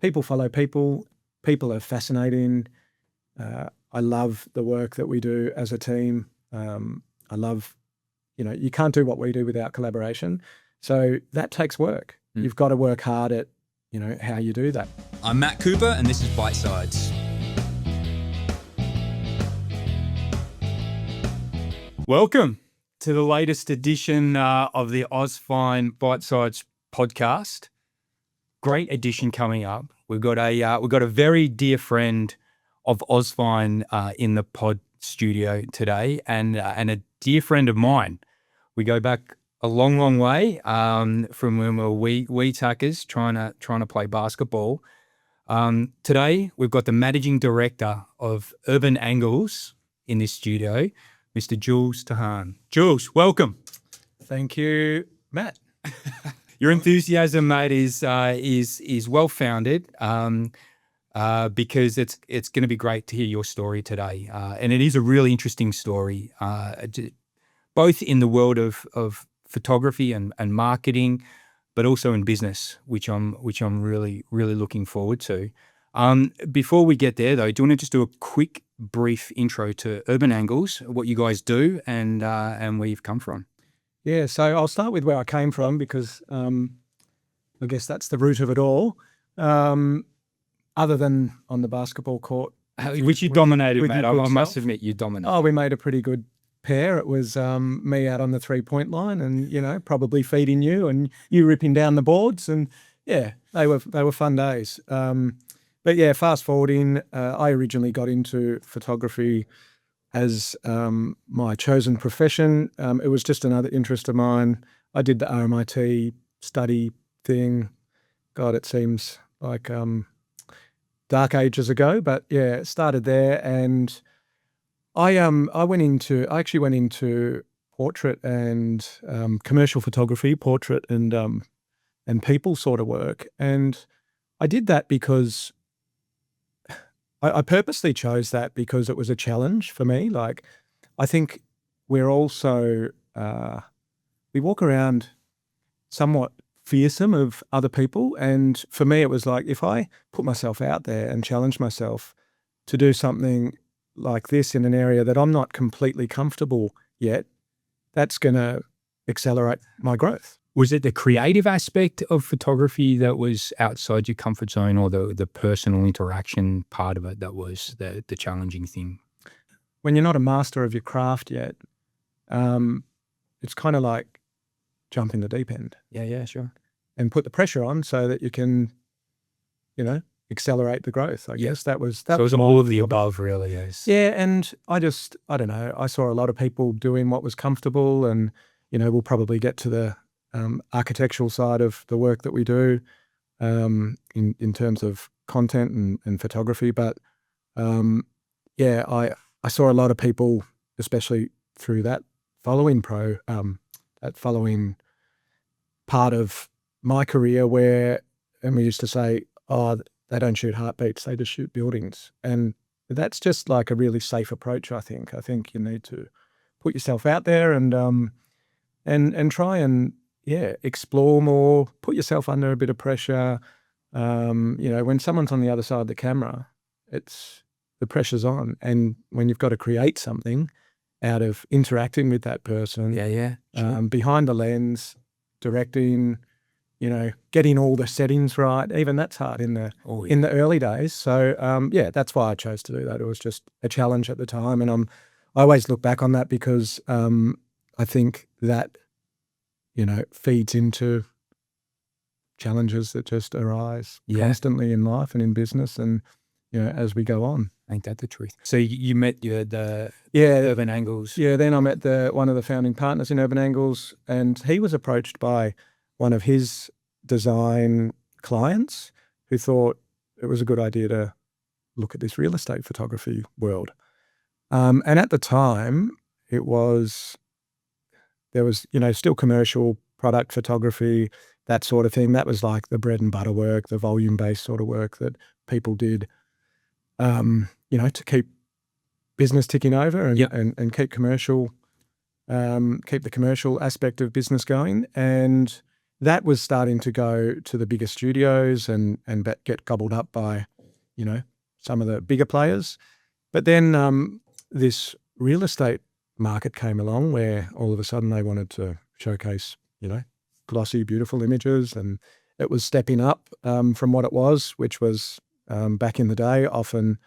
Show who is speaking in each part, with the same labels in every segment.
Speaker 1: people follow people. People are fascinating. I love the work that we do as a team. I love, you can't do what we do without collaboration. So that takes work. You've got to work hard at, how you do that.
Speaker 2: I'm Matt Cooper, and this is Bite Sides. Welcome to the latest edition of the Ausfine Bite Sides podcast. Great edition coming up. We've got a very dear friend of Ausfine in the pod studio today, and a dear friend of mine. We go back a long, long way from when we were wee tuckers trying to play basketball. Today we've got the managing director of Urban Angles in this studio, Mr. Jules Tahan. Jules, welcome.
Speaker 1: Thank you, Matt.
Speaker 2: Your enthusiasm, mate, is well founded. Because it's going to be great to hear your story today, and it is a really interesting story, both in the world of photography and marketing, but also in business, which I'm really really looking forward to. Before we get there, though, do you want to just do a quick, brief intro to Urban Angles, what you guys do, and where you've come from?
Speaker 1: Yeah, so I'll start with where I came from because I guess that's the root of it all. Other than on the basketball court.
Speaker 2: Which you dominated, mate. I must admit, you dominated.
Speaker 1: Oh, we made a pretty good pair. It was me out on the 3-point line and, probably feeding you and you ripping down the boards. And, yeah, they were fun days. But, yeah, fast forwarding, I originally got into photography as my chosen profession. It was just another interest of mine. I did the RMIT study thing. God, it seems like dark ages ago, but yeah, it started there, and I actually went into portrait and commercial photography, portrait and people sort of work, and I did that because I purposely chose that because it was a challenge for me. Like, I think we're also we walk around somewhat fearsome of other people, and for me it was like, if I put myself out there and challenge myself to do something like this in an area that I'm not completely comfortable yet, that's going to accelerate my growth.
Speaker 2: Was it the creative aspect of photography that was outside your comfort zone, or the personal interaction part of it that was the challenging thing?
Speaker 1: When you're not a master of your craft yet, it's kind of like jump in the deep end.
Speaker 2: Yeah, sure.
Speaker 1: And put the pressure on so that you can, accelerate the growth. I guess that was
Speaker 2: So it was all of the above, really. Yes.
Speaker 1: Yeah, and I don't know. I saw a lot of people doing what was comfortable, and we'll probably get to the architectural side of the work that we do in terms of content and photography. But yeah, I saw a lot of people, especially through that following part of my career and we used to say, oh, they don't shoot heartbeats, they just shoot buildings. And that's just like a really safe approach, I think. I think you need to put yourself out there and try and, explore more, put yourself under a bit of pressure. When someone's on the other side of the camera, the pressure's on. And when you've got to create something out of interacting with that person,
Speaker 2: sure.
Speaker 1: Behind the lens, directing, getting all the settings right. Even that's hard in the early days. So that's why I chose to do that. It was just a challenge at the time, and I always look back on that because I think that feeds into challenges that just arise constantly in life and in business, and as we go on.
Speaker 2: Ain't that the truth? So you met the Urban Angles.
Speaker 1: Yeah, then I met one of the founding partners in Urban Angles, and he was approached by one of his design clients who thought it was a good idea to look at this real estate photography world. And at the time, there was still commercial product photography, that sort of thing. That was like the bread and butter work, the volume-based sort of work that people did. To keep business ticking over and keep the commercial aspect of business going. And that was starting to go to the bigger studios and get gobbled up by, some of the bigger players. But then this real estate market came along where all of a sudden they wanted to showcase, glossy, beautiful images, and it was stepping up from what it was, which was back in the day, often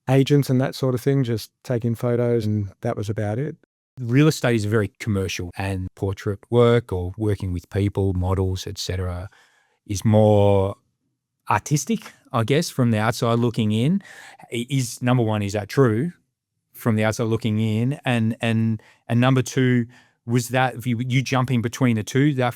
Speaker 1: agents and that sort of thing, just taking photos, and that was about it.
Speaker 2: Real estate is very commercial, and portrait work or working with people, models, etc., is more artistic, I guess, from the outside looking in. Is number one, is that true from the outside looking in? And number two, was that you jumping between the two that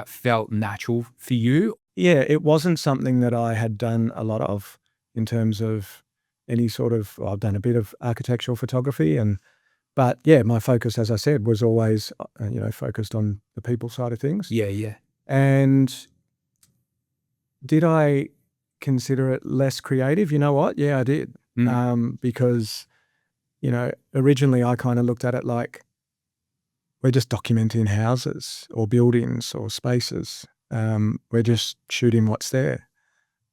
Speaker 2: felt natural for you?
Speaker 1: Yeah, it wasn't something that I had done a lot of in terms of any sort of, I've done a bit of architectural photography, but yeah, my focus, as I said, was always, focused on the people side of things.
Speaker 2: Yeah.
Speaker 1: And did I consider it less creative? You know what? Yeah, I did. Because, originally I kind of looked at it like we're just documenting houses or buildings or spaces. We're just shooting what's there,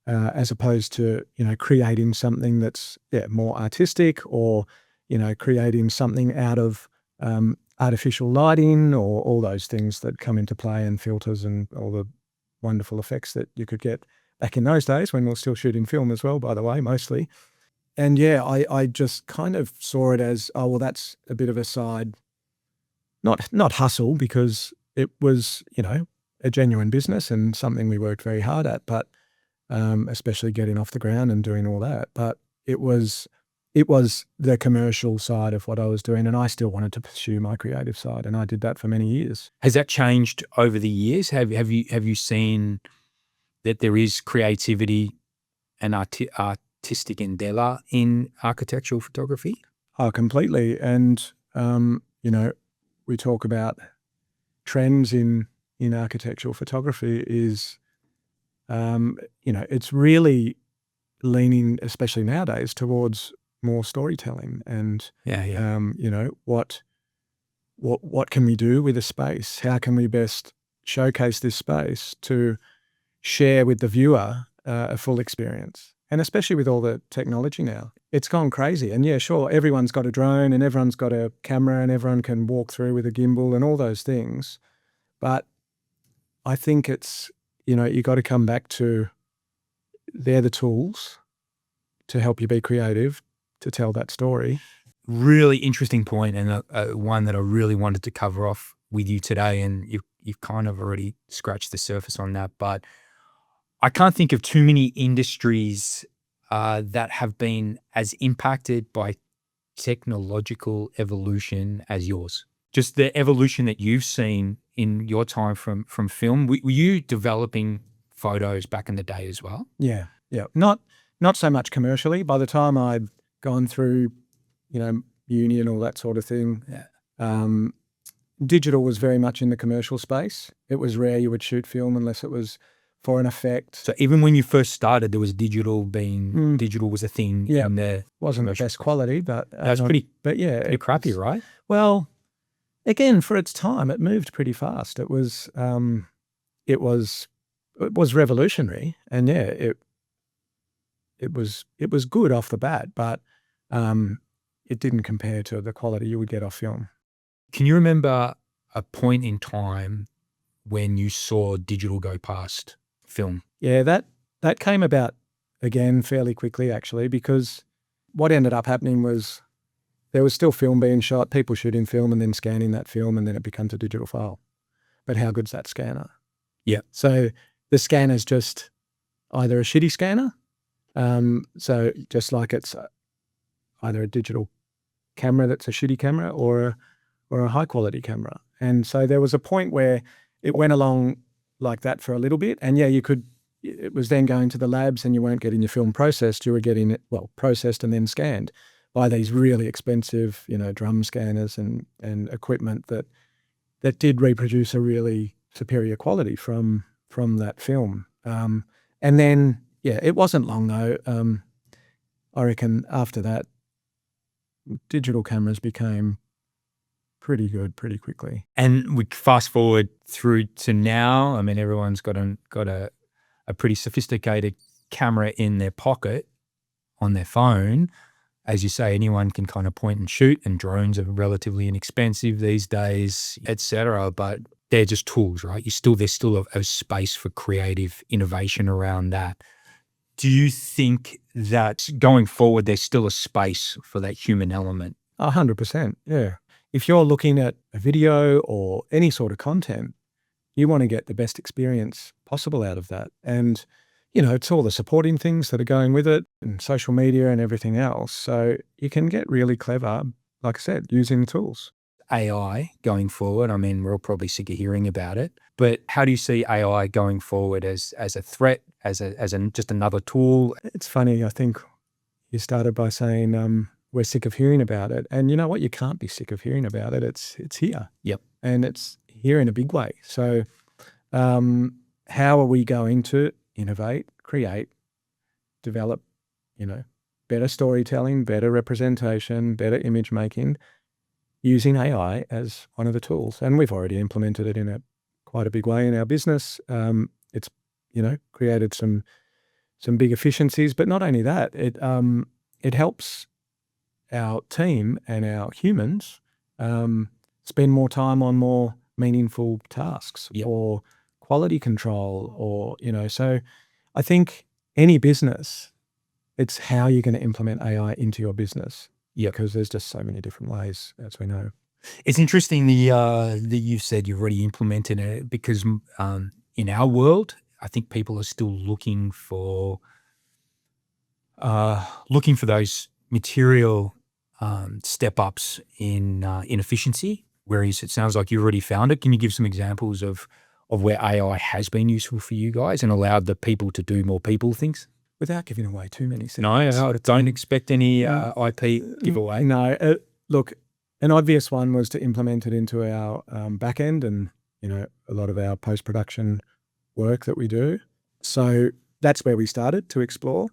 Speaker 1: as opposed to, creating something that's more artistic, or, creating something out of artificial lighting or all those things that come into play, and filters and all the wonderful effects that you could get back in those days when we were still shooting film as well, by the way, mostly. And yeah, I just kind of saw it as, oh, well, that's a bit of a side, not hustle, because it was, a genuine business and something we worked very hard at, but especially getting off the ground and doing all that. But it was the commercial side of what I was doing, and I still wanted to pursue my creative side, and I did that for many years.
Speaker 2: Has that changed over the years? Have you seen that there is creativity and artistic endeavor in architectural photography?
Speaker 1: Oh, completely. And we talk about trends in architectural photography is, it's really leaning, especially nowadays, towards more storytelling and, what can we do with a space? How can we best showcase this space to share with the viewer a full experience? And especially with all the technology now, it's gone crazy. And yeah, sure, everyone's got a drone and everyone's got a camera and everyone can walk through with a gimbal and all those things. But I think it's, you got to come back to, they're the tools to help you be creative, to tell that story.
Speaker 2: Really interesting point, and one that I really wanted to cover off with you today, and you've kind of already scratched the surface on that. But I can't think of too many industries that have been as impacted by technological evolution as yours. Just the evolution that you've seen in your time from film. Were you developing photos back in the day as well?
Speaker 1: Yeah. Not so much commercially. By the time I'd gone through, uni and all that sort of thing, digital was very much in the commercial space. It was rare you would shoot film unless it was for an effect.
Speaker 2: So even when you first started, there was digital was a thing.
Speaker 1: Yeah,
Speaker 2: in the
Speaker 1: wasn't the best quality, but
Speaker 2: that's pretty crappy,
Speaker 1: was,
Speaker 2: right?
Speaker 1: Well, again, for its time, it moved pretty fast. It was revolutionary, and yeah, it was good off the bat, but it didn't compare to the quality you would get off film.
Speaker 2: Can you remember a point in time when you saw digital go past film?
Speaker 1: Yeah, that came about again fairly quickly, actually, because what ended up happening was there was still film being shot, people shooting film and then scanning that film, and then it becomes a digital file. But how good's that scanner?
Speaker 2: Yeah.
Speaker 1: So the scanner's just either a shitty scanner, so just like it's either a digital camera that's a shitty camera or a high quality camera. And so there was a point where it went along like that for a little bit. And yeah, it was then going to the labs and you weren't getting your film processed. You were getting it, processed and then scanned by these really expensive, drum scanners and equipment that did reproduce a really superior quality from that film. And then, yeah, it wasn't long though. I reckon after that, digital cameras became pretty good pretty quickly.
Speaker 2: And we fast forward through to now. I mean, everyone's got a pretty sophisticated camera in their pocket on their phone. As you say, anyone can kind of point and shoot, and drones are relatively inexpensive these days, etc. But they're just tools, right? There's still a space for creative innovation around that. Do you think that going forward, there's still a space for that human element?
Speaker 1: 100%, yeah. If you're looking at a video or any sort of content, you want to get the best experience possible out of that. And, it's all the supporting things that are going with it and social media and everything else. So you can get really clever, like I said, using tools.
Speaker 2: AI going forward, I mean, we're all probably sick of hearing about it, but how do you see AI going forward as a threat, as just another tool?
Speaker 1: It's funny, I think you started by saying we're sick of hearing about it. And you know what? You can't be sick of hearing about it. It's here.
Speaker 2: Yep.
Speaker 1: And it's here in a big way. So how are we going to innovate, create, develop, better storytelling, better representation, better image making, using AI as one of the tools? And we've already implemented it in quite a big way in our business. It's, created some big efficiencies, but not only that, it helps our team and our humans spend more time on more meaningful tasks.
Speaker 2: Yep.
Speaker 1: Or quality control, or, so I think any business, it's how you're going to implement AI into your business.
Speaker 2: Yeah.
Speaker 1: Because there's just so many different ways, as we know.
Speaker 2: It's interesting that you said you've already implemented it, because in our world, I think people are still looking for those material step ups in efficiency. Whereas it sounds like you already found it. Can you give some examples of where AI has been useful for you guys and allowed the people to do more people things?
Speaker 1: Without giving away too many things.
Speaker 2: No, I don't expect any IP giveaway.
Speaker 1: No, look, an obvious one was to implement it into our back end and, a lot of our post-production work that we do. So that's where we started to explore.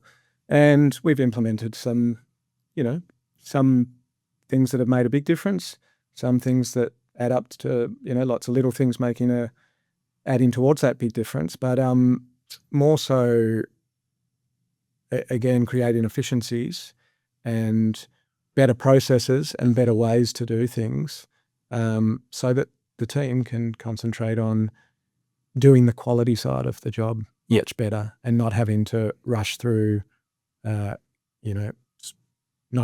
Speaker 1: And we've implemented some things that have made a big difference, some things that add up to, lots of little things adding towards that big difference. But more so, again, creating efficiencies and better processes and better ways to do things, so that the team can concentrate on doing the quality side of the job much better, and not having to rush through, not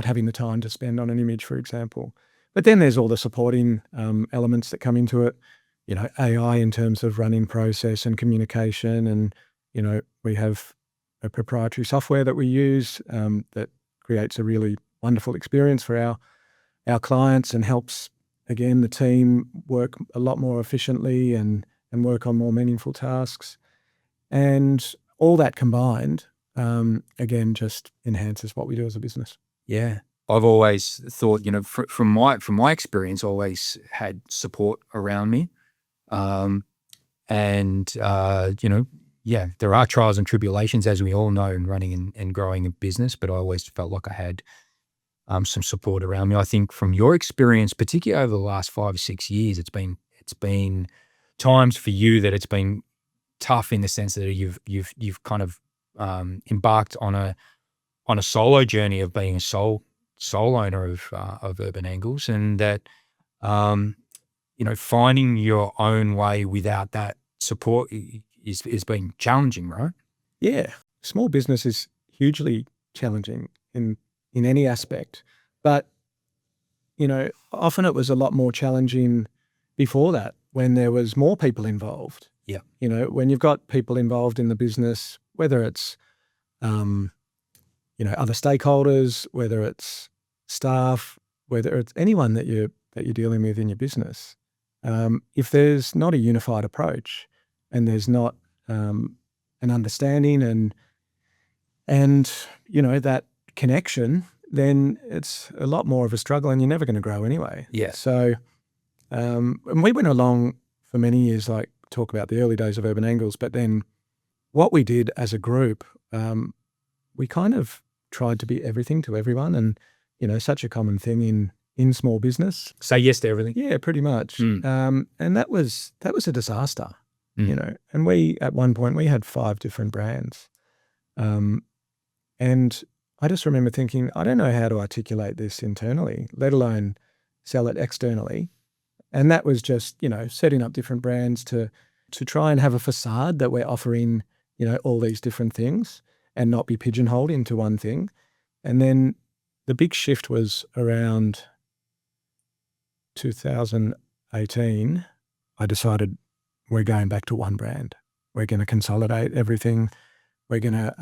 Speaker 1: having the time to spend on an image, for example. But then there's all the supporting elements that come into it, AI in terms of running process and communication. And, we have a proprietary software that we use that creates a really wonderful experience for our clients and helps, again, the team work a lot more efficiently and work on more meaningful tasks. And all that combined, again, just enhances what we do as a business.
Speaker 2: Yeah. I've always thought, from my experience, always had support around me. There are trials and tribulations, as we all know, in running and growing a business, but I always felt like I had some support around me. I think from your experience, particularly over the last 5 or 6 years, it's been times for you that it's been tough in the sense that you've kind of embarked on a solo journey of being a sole owner of Urban Angles, and that finding your own way without that support is been challenging, right?
Speaker 1: Yeah, small business is hugely challenging in any aspect, but often it was a lot more challenging before that, when there was more people involved.
Speaker 2: Yeah.
Speaker 1: When you've got people involved in the business, whether it's other stakeholders, whether it's staff, whether it's anyone that you're dealing with in your business, if there's not a unified approach and there's not an understanding and that connection, then it's a lot more of a struggle, and you're never going to grow anyway.
Speaker 2: Yeah.
Speaker 1: So, and we went along for many years, like talk about the early days of Urban Angles, but then what we did as a group, we kind of tried to be everything to everyone. And, such a common thing in small business.
Speaker 2: Say yes to everything.
Speaker 1: Yeah, pretty much.
Speaker 2: Mm.
Speaker 1: And that was a disaster,
Speaker 2: Mm.
Speaker 1: you know. And at one point we had 5 different brands. And I just remember thinking, I don't know how to articulate this internally, let alone sell it externally. And that was just, you know, setting up different brands to try and have a facade that we're offering, you know, all these different things and not be pigeonholed into one thing. And then the big shift was around 2018. I decided we're going back to one brand. We're going to consolidate everything. We're going to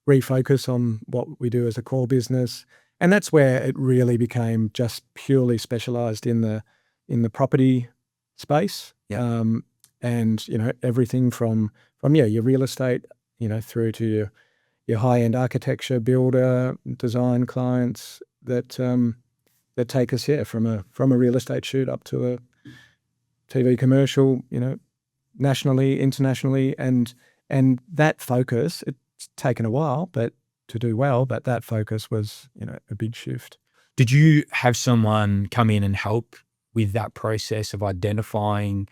Speaker 1: refocus on what we do as a core business. And that's where it really became just purely specialised in the property space.
Speaker 2: Yeah.
Speaker 1: And, you know, everything from your real estate, you know, through to your high-end architecture, builder, design clients that take us, from a real estate shoot up to a TV commercial, you know, nationally, internationally, and that focus, it's taken a while, but to do well, but that focus was, you know, a big shift.
Speaker 2: Did you have someone come in and help with that process of identifying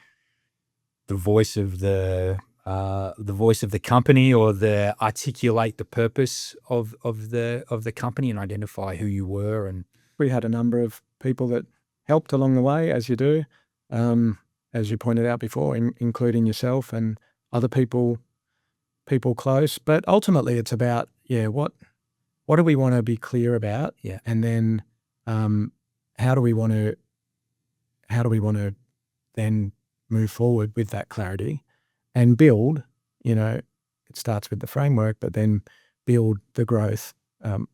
Speaker 2: the voice of the company, or articulate the purpose of the company and identify who you were? And
Speaker 1: we had a number of people that helped along the way, as you do, as you pointed out before, including yourself and other people close. But ultimately, it's about what do we want to be clear about, and then how do we want to then move forward with that clarity and build. You know, it starts with the framework, but then build the growth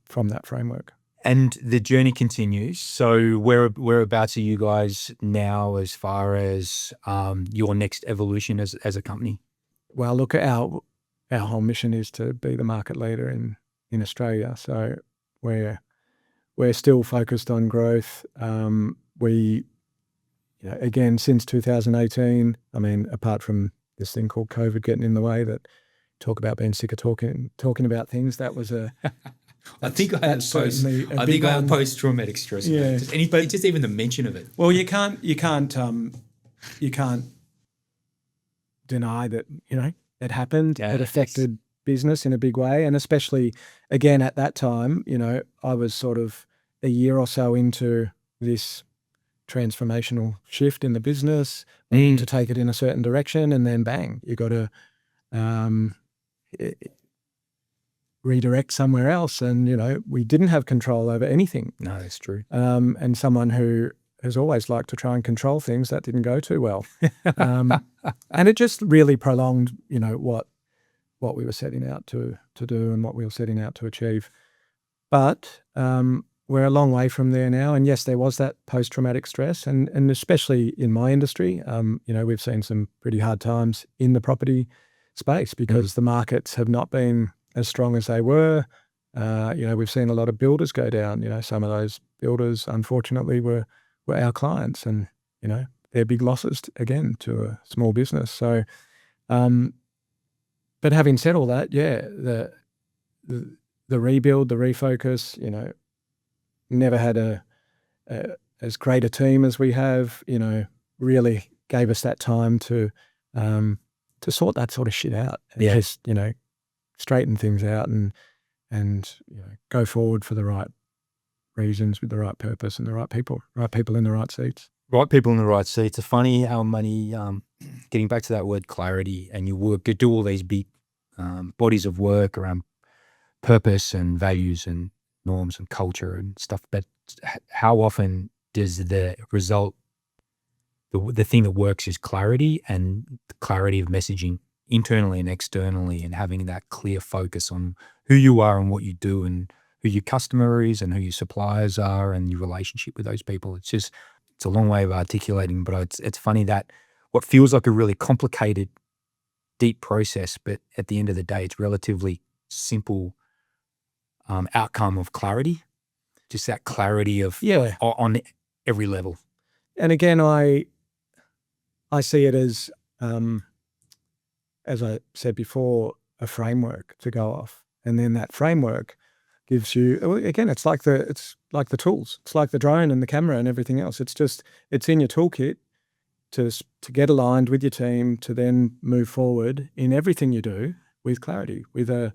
Speaker 1: from that framework.
Speaker 2: And the journey continues. So whereabouts are you guys now as far as your next evolution as a company?
Speaker 1: Well, look, our whole mission is to be the market leader in Australia. So we're still focused on growth. We, you know, again, since 2018, I mean, apart from this thing called COVID getting in the way, that talk about being sick of talking about things, that was a
Speaker 2: I think I had post-traumatic stress.
Speaker 1: Yeah,
Speaker 2: just even the mention of it.
Speaker 1: Well, you can't deny that, you know, it happened.
Speaker 2: Yeah,
Speaker 1: it affected business in a big way, and especially again at that time, you know, I was sort of a year or so into this transformational shift in the business, to take it in a certain direction, and then bang, you got to redirect somewhere else. And, you know, we didn't have control over anything.
Speaker 2: No, that's true.
Speaker 1: And someone who has always liked to try and control things, that didn't go too well. And it just really prolonged, you know, what we were setting out to do and what we were setting out to achieve. But we're a long way from there now. And yes, there was that post-traumatic stress, and especially in my industry, you know, we've seen some pretty hard times in the property space because the markets have not been as strong as they were. You know, we've seen a lot of builders go down. You know, some of those builders, unfortunately, were our clients, and, you know, they're big losses again to a small business. So, but having said all that, the rebuild, the refocus, you know, never had as great a team as we have. You know, really gave us that time to sort that sort of shit out. And just, you know, straighten things out and you know, go forward for the right reasons with the right purpose and the right people in the right seats.
Speaker 2: Right people in the right seats. It's funny how many, getting back to that word clarity, and you do all these big bodies of work around purpose and values and norms and culture and stuff, but how often does the result, the thing that works is clarity, and the clarity of messaging internally and externally, and having that clear focus on who you are and what you do and who your customer is and who your suppliers are and your relationship with those people. It's a long way of articulating, but it's funny that what feels like a really complicated, deep process, but at the end of the day, it's relatively simple outcome of clarity, just that clarity of on every level.
Speaker 1: And again, I see it as I said before, a framework to go off. And then that framework gives you, well, again, it's like the tools. It's like the drone and the camera and everything else. It's in your toolkit to get aligned with your team, to then move forward in everything you do with clarity, with an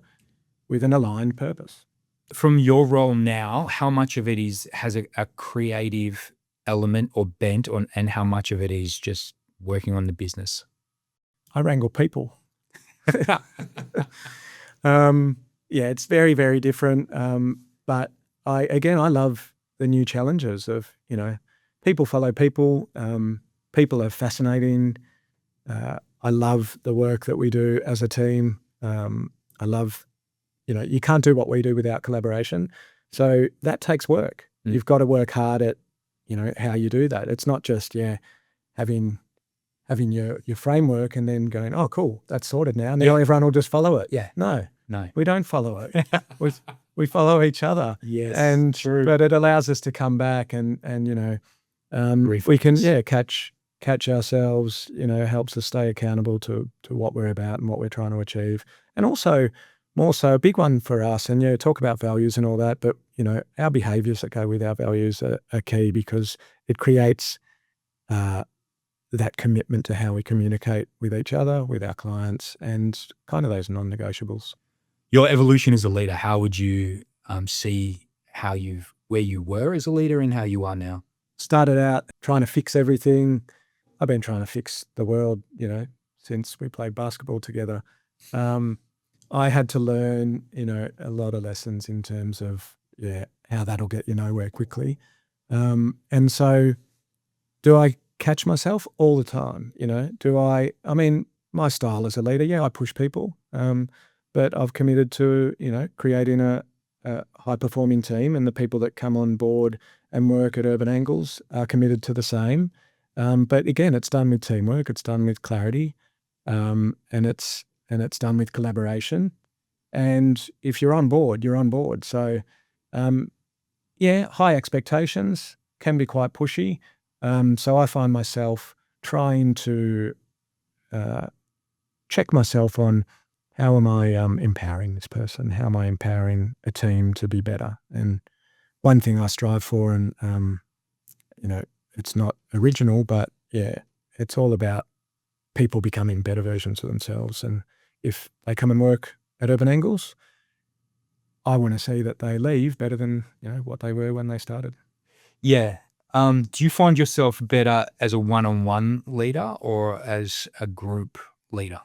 Speaker 1: aligned purpose.
Speaker 2: From your role now, how much of it has a creative element or bent on, and how much of it is just working on the business?
Speaker 1: I wrangle people. Yeah, it's very, very different. But I love the new challenges of, people follow people. People are fascinating. I love the work that we do as a team. I love, you can't do what we do without collaboration. So that takes work. You've got to work hard at, how you do that. It's not just, having your framework and then going, oh, cool, that's sorted now. Now everyone will just follow it.
Speaker 2: Yeah.
Speaker 1: No, we don't follow it. we follow each other.
Speaker 2: Yes,
Speaker 1: and
Speaker 2: true.
Speaker 1: But it allows us to come back and we can catch ourselves. Helps us stay accountable to what we're about and what we're trying to achieve. And also, more so, a big one for us. And talk about values and all that, but our behaviours that go with our values are key, because it creates that commitment to how we communicate with each other, with our clients, and kind of those non-negotiables.
Speaker 2: Your evolution as a leader, how would you see where you were as a leader and how you are now?
Speaker 1: Started out trying to fix everything. I've been trying to fix the world, since we played basketball together. I had to learn, a lot of lessons in terms of, how that'll get you nowhere quickly. And so do I catch myself all the time? My style as a leader, I push people, but I've committed to, creating a high-performing team, and the people that come on board and work at Urban Angles are committed to the same. But again, it's done with teamwork, it's done with clarity, and it's done with collaboration. And if you're on board, you're on board. So, high expectations can be quite pushy. So I find myself trying to check myself on, how am I empowering this person? How am I empowering a team to be better? And one thing I strive for, and it's not original, but it's all about people becoming better versions of themselves. And if they come and work at Urban Angles, I want to see that they leave better than what they were when they started.
Speaker 2: Yeah. Do you find yourself better as a one-on-one leader or as a group leader?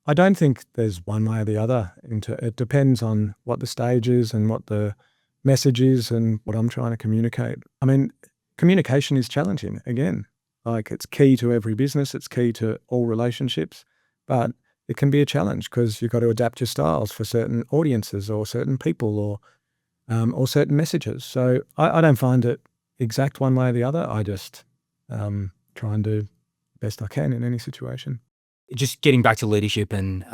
Speaker 1: I don't think there's one way or the other. It depends on what the stage is and what the message is and what I'm trying to communicate. I mean, communication is challenging, again. Like, it's key to every business. It's key to all relationships. But it can be a challenge because you've got to adapt your styles for certain audiences or certain people or certain messages. So I don't find it exact one way or the other. I just try and do the best I can in any situation.
Speaker 2: Just getting back to leadership and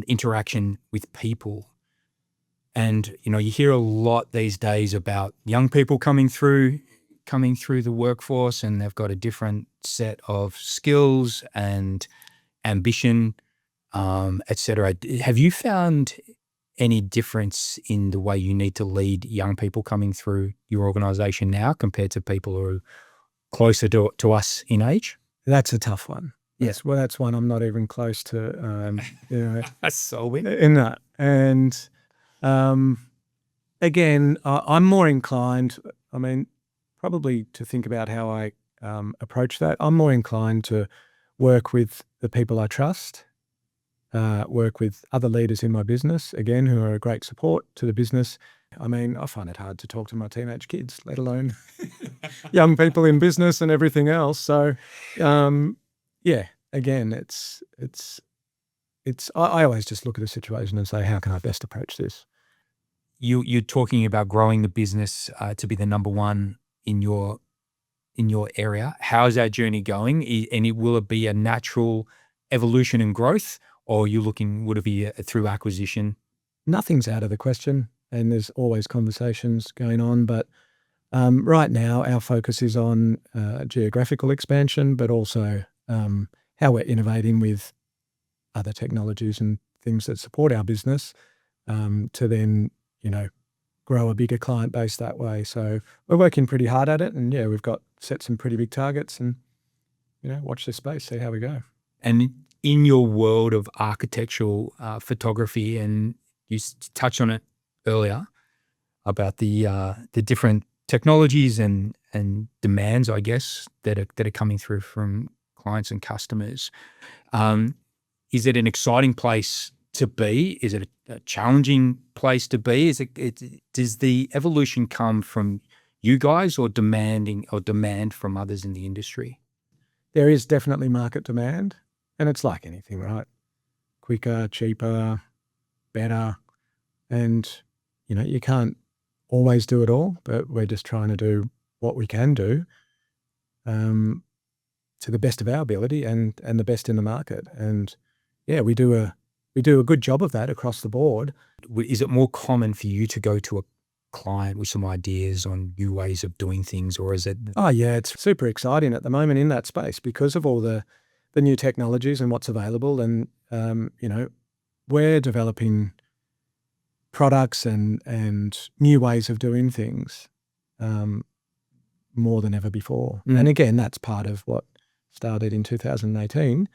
Speaker 2: interaction with people. And, you hear a lot these days about young people coming through the workforce, and they've got a different set of skills and ambition, et cetera. Have you found any difference in the way you need to lead young people coming through your organisation now compared to people who are closer to us in age?
Speaker 1: That's a tough one. Yes, well, that's one I'm not even close to,
Speaker 2: solving
Speaker 1: in that. And again, I'm more inclined, probably to think about how I approach that. I'm more inclined to work with the people I trust, work with other leaders in my business, again, who are a great support to the business. I find it hard to talk to my teenage kids, let alone young people in business and everything else. So, again, I always just look at a situation and say, how can I best approach this?
Speaker 2: You're talking about growing the business to be the number one in your area. How is that journey going? And will it be a natural evolution and growth, or would it be through acquisition?
Speaker 1: Nothing's out of the question, and there's always conversations going on. But right now, our focus is on geographical expansion, but also how we're innovating with other technologies and things that support our business to then, grow a bigger client base that way. So we're working pretty hard at it, and yeah, we've got set some pretty big targets, and watch this space, see how we go.
Speaker 2: And in your world of architectural photography, and you touched on it earlier about the different technologies and demands, I guess, that are coming through from clients and customers. Is it an exciting place to be? Is it a challenging place to be? Does the evolution come from you guys or demand from others in the industry?
Speaker 1: There is definitely market demand, and it's like anything, right? Quicker, cheaper, better, and you can't always do it all, but we're just trying to do what we can do to the best of our ability and the best in the market. And yeah, we do a good job of that across the board.
Speaker 2: Is it more common for you to go to a client with some ideas on new ways of doing things, or is it?
Speaker 1: Oh yeah, it's super exciting at the moment in that space because of all the new technologies and what's available. And we're developing products and new ways of doing things more than ever before. And again, that's part of what started in 2018.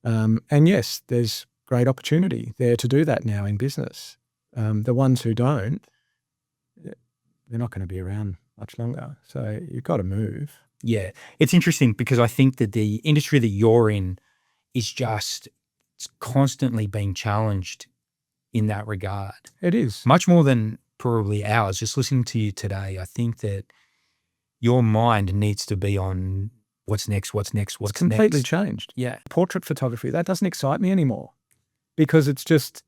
Speaker 1: And yes, there's great opportunity there to do that now in business. The ones who don't, they're not going to be around much longer. So you've got to move.
Speaker 2: Yeah. It's interesting because I think that the industry that you're in is it's constantly being challenged in that regard.
Speaker 1: It is.
Speaker 2: Much more than probably ours. Just listening to you today, I think that your mind needs to be on what's next.
Speaker 1: It's completely changed.
Speaker 2: Yeah.
Speaker 1: Portrait photography, that doesn't excite me anymore because it's just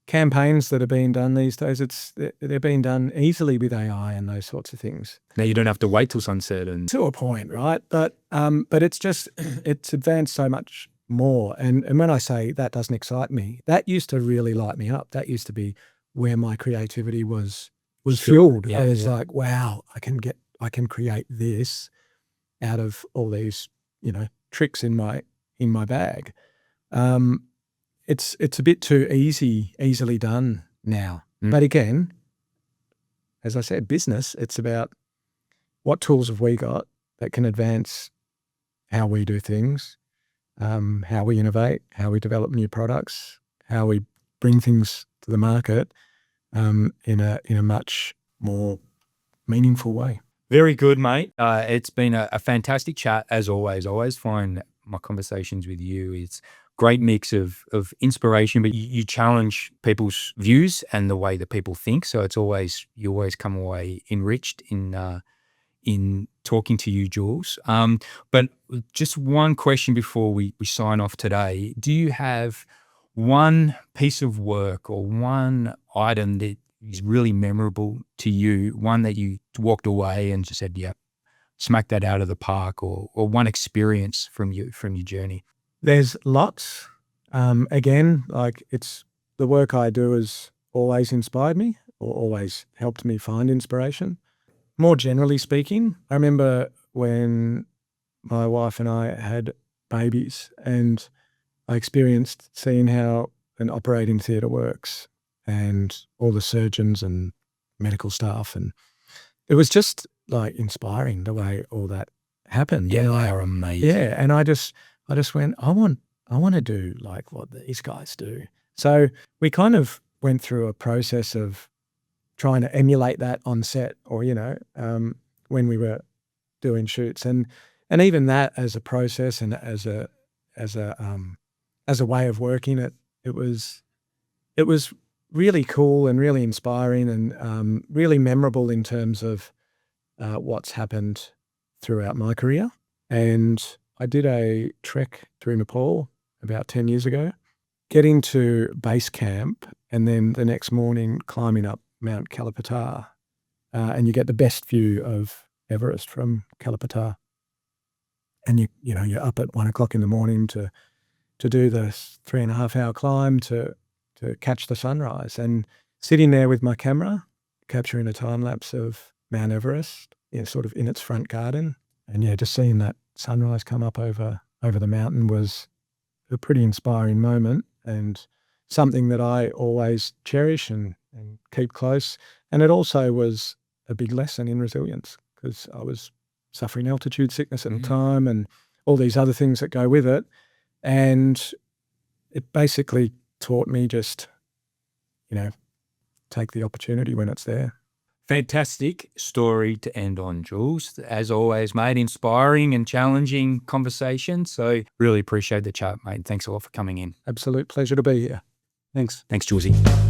Speaker 1: campaigns that are being done these days. They're being done easily with AI and those sorts of things.
Speaker 2: Now you don't have to wait till sunset and
Speaker 1: to a point, right? But it's just, it's advanced so much more. And when I say that doesn't excite me, that used to really light me up. That used to be where my creativity was fueled.
Speaker 2: Yeah,
Speaker 1: I was like, wow, I can create this out of all these, tricks in my bag. It's a bit too easily done now. But again, as I said, business, it's about what tools have we got that can advance how we do things, how we innovate, how we develop new products, how we bring things to the market in a much more meaningful way.
Speaker 2: Very good, mate. It's been a fantastic chat as always. I always find my conversations with you, it's great mix of inspiration, but you challenge people's views and the way that people think. So you always come away enriched in talking to you, Jules. But just one question before we sign off today. Do you have one piece of work or one item that is really memorable to you, one that you walked away and just said, yeah, smack that out of the park, or one experience from your journey?
Speaker 1: There's lots. Again, like the work I do has always inspired me or always helped me find inspiration. More generally speaking, I remember when my wife and I had babies and I experienced seeing how an operating theatre works and all the surgeons and medical staff. And it was just like inspiring the way all that happened.
Speaker 2: Yeah, they are amazing.
Speaker 1: Yeah. And I just went, I want to do like what these guys do. So we kind of went through a process of trying to emulate that on set or, when we were doing shoots and even that as a process and as a way of working it was really cool and really inspiring and really memorable in terms of what's happened throughout my career. And I did a trek through Nepal about 10 years ago, getting to base camp and then the next morning climbing up Mount Kalapatar, and you get the best view of Everest from Kalapatar. And you're up at 1 o'clock in the morning to do the 3.5 hour climb to catch the sunrise, and sitting there with my camera, capturing a time lapse of Mount Everest, sort of in its front garden. And yeah, just seeing that sunrise come up over the mountain was a pretty inspiring moment and something that I always cherish and and keep close. And it also was a big lesson in resilience because I was suffering altitude sickness at the time and all these other things that go with it. And it basically taught me just, take the opportunity when it's there.
Speaker 2: Fantastic story to end on, Jules. As always, mate, inspiring and challenging conversation. So really appreciate the chat, mate. Thanks a lot for coming in.
Speaker 1: Absolute pleasure to be here.
Speaker 2: Thanks, Julesy.